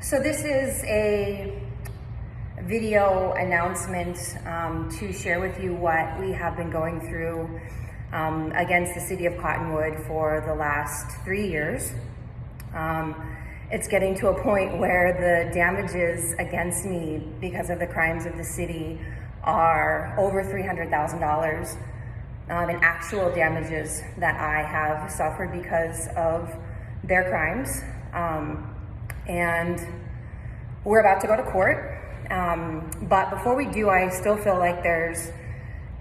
So this is a video announcement to share with you what we have been going through against the city of Cottonwood for the last 3 years. It's getting to a point where the damages against me because of the crimes of the city are over $300,000 in actual damages that I have suffered because of their crimes. And we're about to go to court. But before we do, I still feel like there's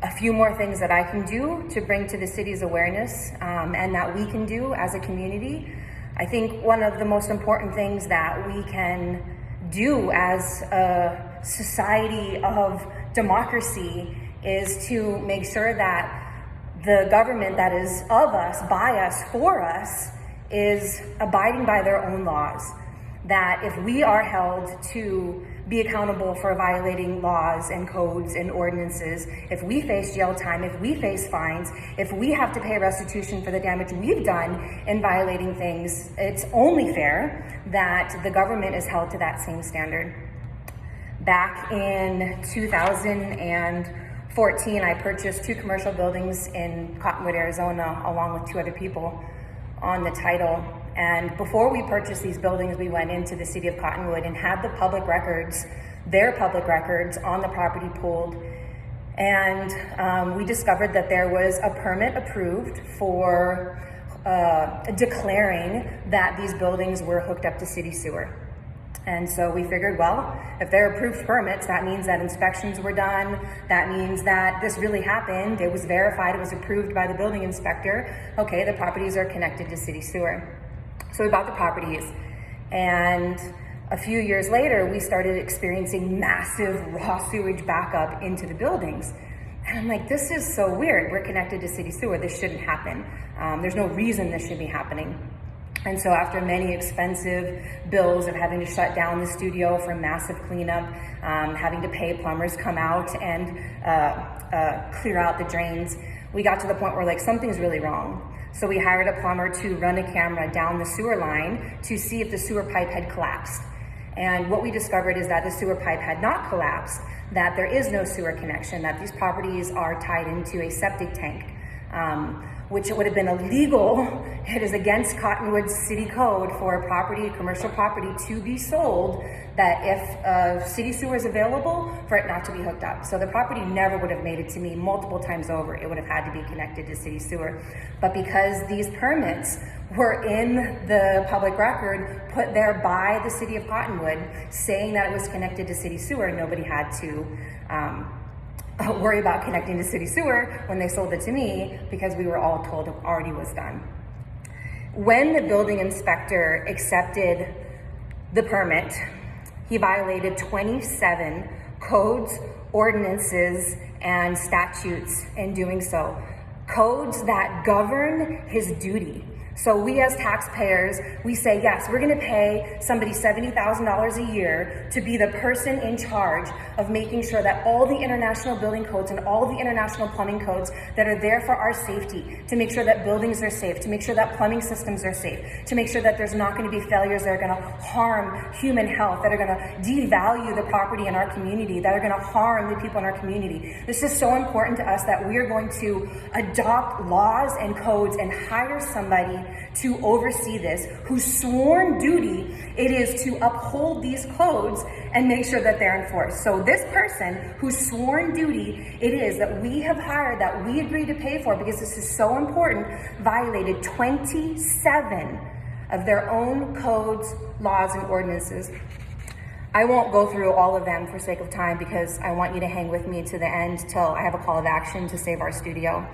a few more things that I can do to bring to the city's awareness and that we can do as a community. I think one of the most important things that we can do as a society of democracy is to make sure that the government that is of us, by us, for us, is abiding by their own laws. That if we are held to be accountable for violating laws and codes and ordinances, if we face jail time, if we face fines, if we have to pay restitution for the damage we've done in violating things, it's only fair that the government is held to that same standard. Back in 2014, I purchased 2 commercial buildings in Cottonwood, Arizona, along with 2 other people on the title. And before we purchased these buildings, we went into the city of Cottonwood and had the public records, their public records on the property pulled. And we discovered that there was a permit approved for declaring that these buildings were hooked up to city sewer. And so we figured, well, if they're approved permits, that means that inspections were done. That means that this really happened. It was verified. It was approved by the building inspector. Okay, the properties are connected to city sewer. So we bought the properties, and a few years later, we started experiencing massive raw sewage backup into the buildings. And I'm like, this is so weird. We're connected to city sewer. This shouldn't happen. There's no reason this should be happening. And so after many expensive bills of having to shut down the studio for massive cleanup, having to pay plumbers come out and clear out the drains, we got to the point where like something's really wrong. So we hired a plumber to run a camera down the sewer line to see if the sewer pipe had collapsed. And what we discovered is that the sewer pipe had not collapsed, that there is no sewer connection, that these properties are tied into a septic tank, which would have been illegal. It is against Cottonwood's city code for a property, commercial property, to be sold, that if city sewer is available, for it not to be hooked up. So the property never would have made it to me multiple times over. It would have had to be connected to city sewer. But because these permits were in the public record, put there by the city of Cottonwood, saying that it was connected to city sewer, nobody had to worry about connecting to city sewer when they sold it to me, because we were all told it already was done. When the building inspector accepted the permit, he violated 27 codes, ordinances, and statutes in doing so. Codes that govern his duty. So we as taxpayers, we say, yes, we're gonna pay somebody $70,000 a year to be the person in charge of making sure that all the international building codes and all the international plumbing codes that are there for our safety, to make sure that buildings are safe, to make sure that plumbing systems are safe, to make sure that there's not gonna be failures that are gonna harm human health, that are gonna devalue the property in our community, that are gonna harm the people in our community. This is so important to us that we are going to adopt laws and codes and hire somebody to oversee this, whose sworn duty it is to uphold these codes and make sure that they're enforced. So this person whose sworn duty it is that we have hired, that we agreed to pay for, because this is so important, violated 27 of their own codes, laws, and ordinances. I won't go through all of them for sake of time, because I want you to hang with me to the end till I have a call of action to save our studio.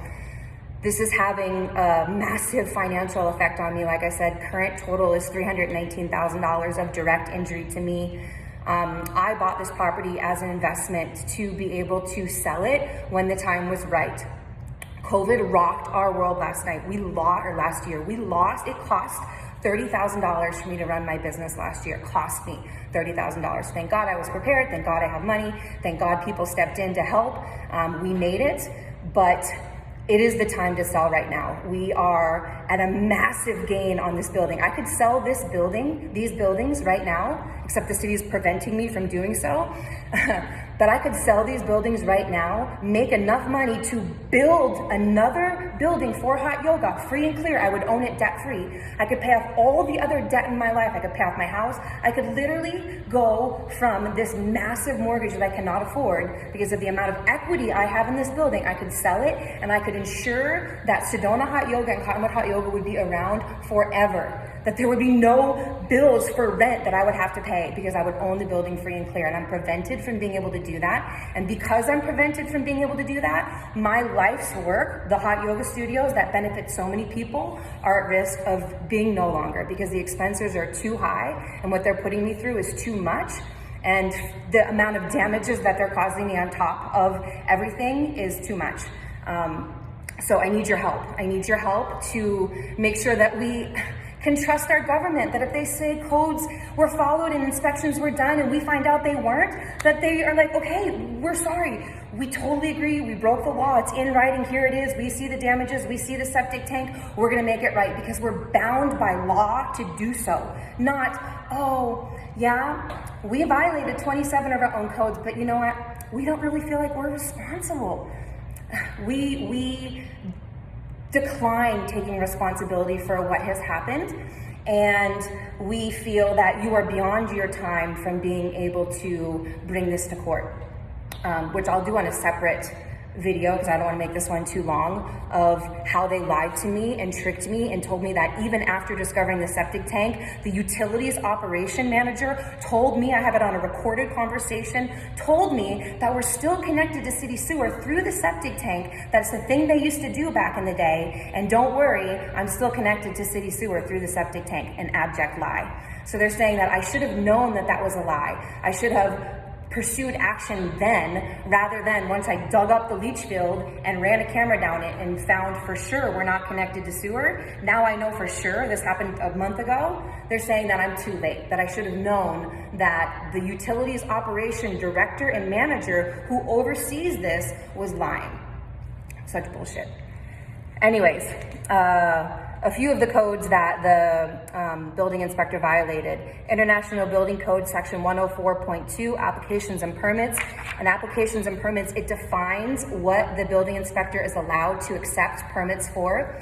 This is having a massive financial effect on me. Like I said, current total is $319,000 of direct injury to me. I bought this property as an investment to be able to sell it when the time was right. COVID rocked our world last year. It cost $30,000 for me to run my business last year. It cost me $30,000. Thank God I was prepared. Thank God I have money. Thank God people stepped in to help. We made it, but it is the time to sell right now. We are at a massive gain on this building. I could sell this building, these buildings right now, except the city is preventing me from doing so. But I could sell these buildings right now, make enough money to build another building for hot yoga, free and clear. I would own it debt free. I could pay off all the other debt in my life. I could pay off my house. I could literally go from this massive mortgage that I cannot afford because of the amount of equity I have in this building. I could sell it and I could ensure that Sedona Hot Yoga and Cottonwood Hot Yoga would be around forever. That there would be no bills for rent that I would have to pay because I would own the building free and clear. And I'm prevented from being able to do that. And because I'm prevented from being able to do that, my life's work, the hot yoga studios that benefit so many people, are at risk of being no longer because the expenses are too high and what they're putting me through is too much. And the amount of damages that they're causing me on top of everything is too much. So I need your help. I need your help to make sure that we can trust our government, that if they say codes were followed and inspections were done and we find out they weren't, that they are like, okay, we're sorry. We totally agree. We broke the law. It's in writing. Here it is. We see the damages. We see the septic tank. We're going to make it right because we're bound by law to do so. Not, oh, yeah, we violated 27 of our own codes, but you know what? We don't really feel like we're responsible. We decline taking responsibility for what has happened, and we feel that you are beyond your time from being able to bring this to court, which I'll do on a separate video because I don't want to make this one too long, of how they lied to me and tricked me and told me that even after discovering the septic tank, the utilities operation manager told me, I have it on a recorded conversation, told me that we're still connected to city sewer through the septic tank. That's the thing they used to do back in the day. And don't worry, I'm still connected to city sewer through the septic tank. An abject lie. So they're saying that I should have known that that was a lie. I should have pursued action then, rather than once I dug up the leach field and ran a camera down it and found for sure we're not connected to sewer. Now I know for sure this happened a month ago. They're saying that I'm too late, that I should have known that the utilities operation director and manager who oversees this was lying. Such bullshit. Anyways, a few of the codes that the building inspector violated. International Building Code Section 104.2, applications and permits. And applications and permits, it defines what the building inspector is allowed to accept permits for.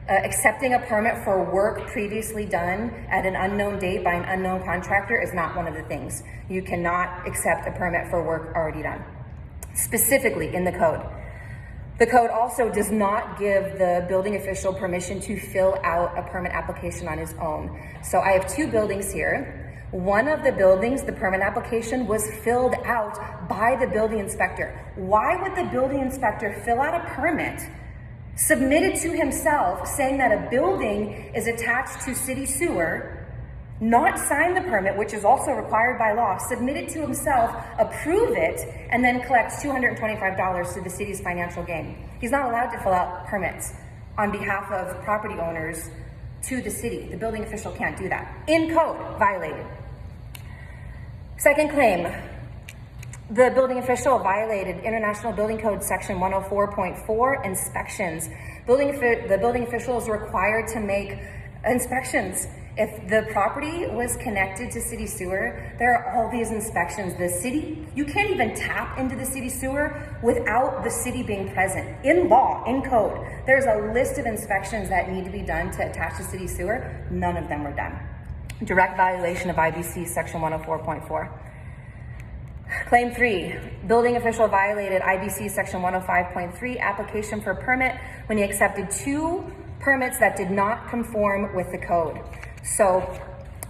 Accepting a permit for work previously done at an unknown date by an unknown contractor is not one of the things. You cannot accept a permit for work already done, specifically in the code. The code also does not give the building official permission to fill out a permit application on his own. So I have two buildings here. One of the buildings, the permit application was filled out by the building inspector. Why would the building inspector fill out a permit, submit it to himself, saying that a building is attached to city sewer, not sign the permit, which is also required by law, submit it to himself, approve it, and then collect $225 to the city's financial gain? He's not allowed to fill out permits on behalf of property owners to the city. The building official can't do that. In code, violated. Second claim, the building official violated International Building Code Section 104.4, inspections. The building official is required to make inspections. If the property was connected to city sewer, there are all these inspections. The city, you can't even tap into the city sewer without the city being present. In law, in code, there's a list of inspections that need to be done to attach to city sewer. None of them were done. Direct violation of IBC Section 104.4. Claim 3, building official violated IBC Section 105.3, application for permit when he accepted 2 permits that did not conform with the code. So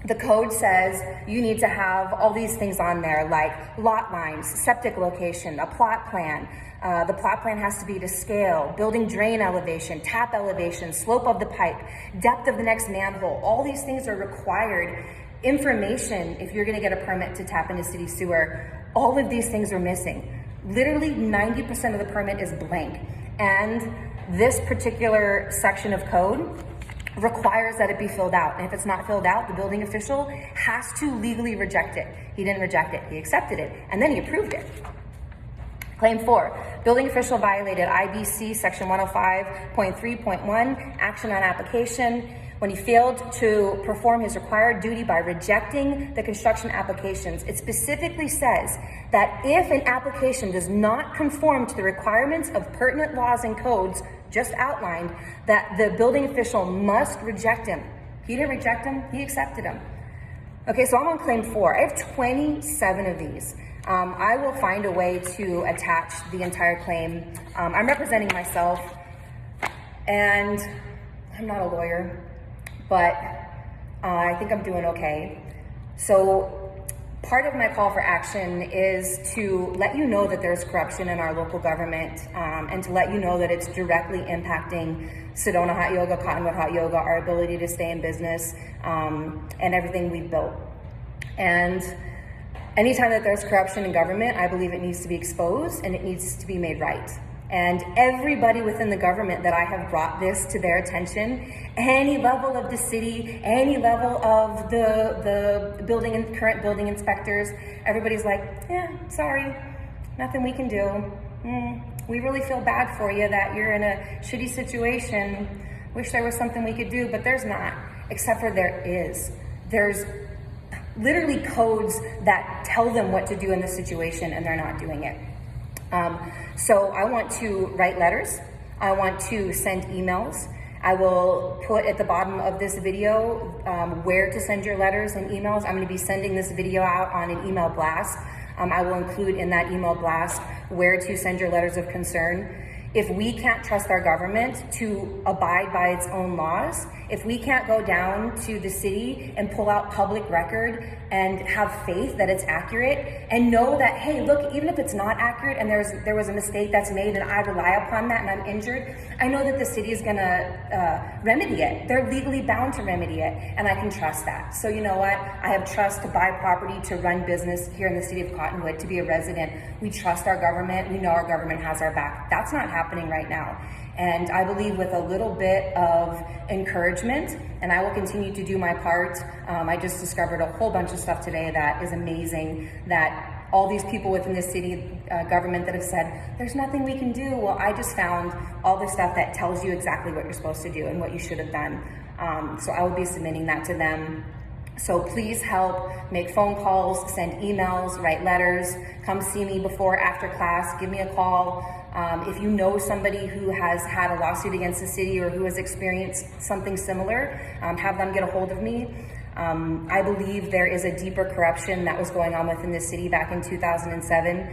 the code says you need to have all these things on there, like lot lines, septic location, a plot plan. The plot plan has to be to scale, building drain elevation, tap elevation, slope of the pipe, depth of the next manhole. All these things are required information if you're going to get a permit to tap into city sewer. All of these things are missing. Literally 90% of the permit is blank. And this particular section of code requires that it be filled out. And if it's not filled out, the building official has to legally reject it. He didn't reject it, he accepted it, and then he approved it. Claim 4, building official violated IBC section 105.3.1, action on application, when he failed to perform his required duty by rejecting the construction applications. It specifically says that if an application does not conform to the requirements of pertinent laws and codes just outlined, that the building official must reject him. He didn't reject him, he accepted him. Okay, so I'm on claim 4. I have 27 of these. I will find a way to attach the entire claim. I'm representing myself, and I'm not a lawyer, but I think I'm doing okay. So part of my call for action is to let you know that there's corruption in our local government, and to let you know that it's directly impacting Sedona Hot Yoga, Cottonwood Hot Yoga, our ability to stay in business, and everything we've built. And anytime that there's corruption in government, I believe it needs to be exposed and it needs to be made right. And everybody within the government that I have brought this to their attention, any level of the city, any level of the building and current building inspectors, everybody's like, yeah, sorry, nothing we can do. We really feel bad for you that you're in a shitty situation. Wish there was something we could do, but there's not, except for there is. There's literally codes that tell them what to do in the situation, and they're not doing it. So I want to write letters. I want to send emails. I will put at the bottom of this video where to send your letters and emails. I'm going to be sending this video out on an email blast. I will include in that email blast where to send your letters of concern. If we can't trust our government to abide by its own laws, if we can't go down to the city and pull out public record and have faith that it's accurate and know that, hey, look, even if it's not accurate and there was a mistake that's made and I rely upon that and I'm injured, I know that the city is gonna remedy it. They're legally bound to remedy it, and I can trust that. So you know what? I have trust to buy property, to run business here in the city of Cottonwood, to be a resident. We trust our government. We know our government has our back. That's not happening right now. And I believe with a little bit of encouragement, and I will continue to do my part. I just discovered a whole bunch of stuff today that is amazing, that all these people within the city government that have said, there's nothing we can do. Well, I just found all the stuff that tells you exactly what you're supposed to do and what you should have done. So I will be submitting that to them. So please help, make phone calls, send emails, write letters, come see me before, after class, give me a call. If you know somebody who has had a lawsuit against the city or who has experienced something similar, have them get a hold of me. I believe there is a deeper corruption that was going on within the city back in 2007.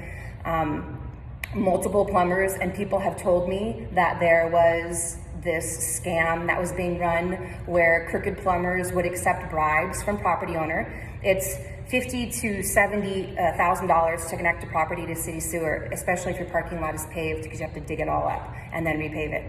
Multiple plumbers and people have told me that there was this scam that was being run where crooked plumbers would accept bribes from property owner. It's $50,000 to $70,000 to connect a property to city sewer, especially if your parking lot is paved, because you have to dig it all up and then repave it.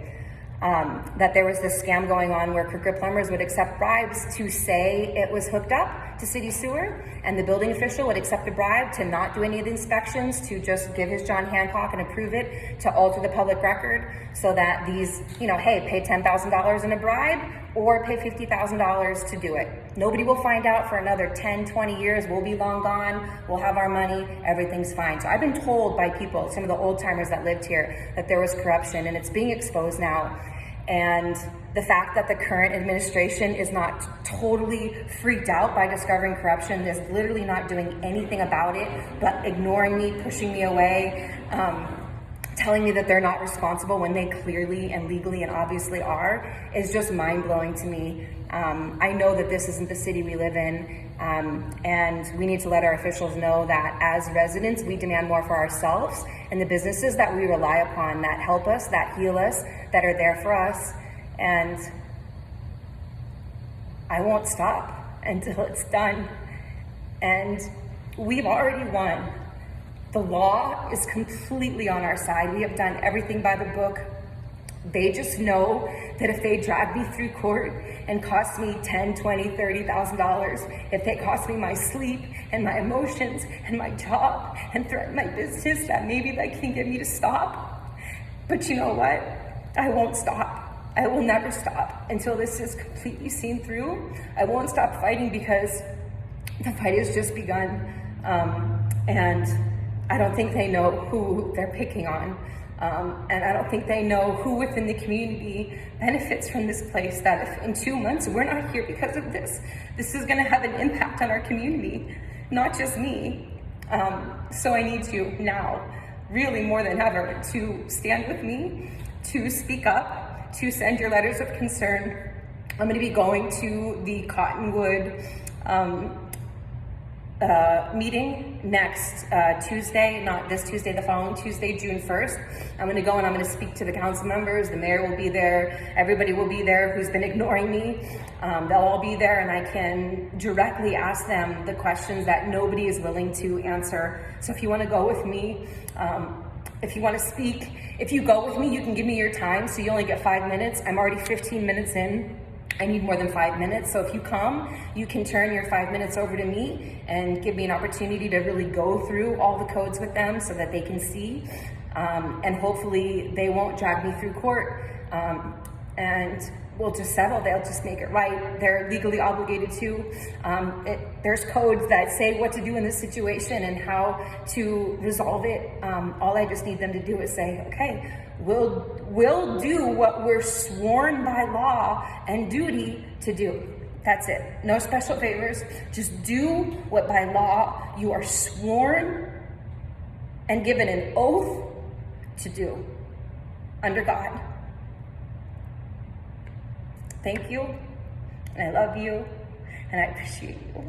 That there was this scam going on where crooked plumbers would accept bribes to say it was hooked up to city sewer, and the building official would accept a bribe to not do any of the inspections, to just give his John Hancock and approve it, to alter the public record, so that these, hey, pay $10,000 in a bribe or pay $50,000 to do it. Nobody will find out for another 10, 20 years. We'll be long gone. We'll have our money. Everything's fine. So I've been told by people, some of the old timers that lived here, that there was corruption, and it's being exposed now. And the fact that the current administration is not totally freaked out by discovering corruption, is literally not doing anything about it, but ignoring me, pushing me away, telling me that they're not responsible when they clearly and legally and obviously are, is just mind-blowing to me. I know that this isn't the city we live in, and we need to let our officials know that as residents, we demand more for ourselves and the businesses that we rely upon, that help us, that heal us, that are there for us. And I won't stop until it's done. And we've already won. The law is completely on our side. We have done everything by the book. They just know that if they drag me through court and cost me $10,000, $20,000, $30,000, if they cost me my sleep and my emotions and my job and threaten my business, that maybe they can get me to stop. But you know what? I won't stop. I will never stop until this is completely seen through. I won't stop fighting, because the fight has just begun. And I don't think they know who they're picking on. And I don't think they know who within the community benefits from this place, that if in 2 months we're not here because of this, this is gonna have an impact on our community, not just me. So I need you now, really more than ever, to stand with me, to speak up, to send your letters of concern. I'm gonna be going to the Cottonwood meeting next Tuesday, not this Tuesday, the following Tuesday, June 1st. I'm gonna go and I'm gonna speak to the council members. The mayor will be there. Everybody will be there who's been ignoring me. They'll all be there, and I can directly ask them the questions that nobody is willing to answer. So if you wanna go with me, if you wanna speak, if you go with me, you can give me your time. So you only get 5 minutes. I'm already 15 minutes in. I need more than 5 minutes. So if you come, you can turn your 5 minutes over to me and give me an opportunity to really go through all the codes with them so that they can see. And hopefully they won't drag me through court. And we'll just settle, they'll just make it right. They're legally obligated to. There's codes that say what to do in this situation and how to resolve it. All I just need them to do is say, okay, we'll do what we're sworn by law and duty to do. That's it. No special favors. Just do what by law you are sworn and given an oath to do under God. Thank you, and I love you, and I appreciate you.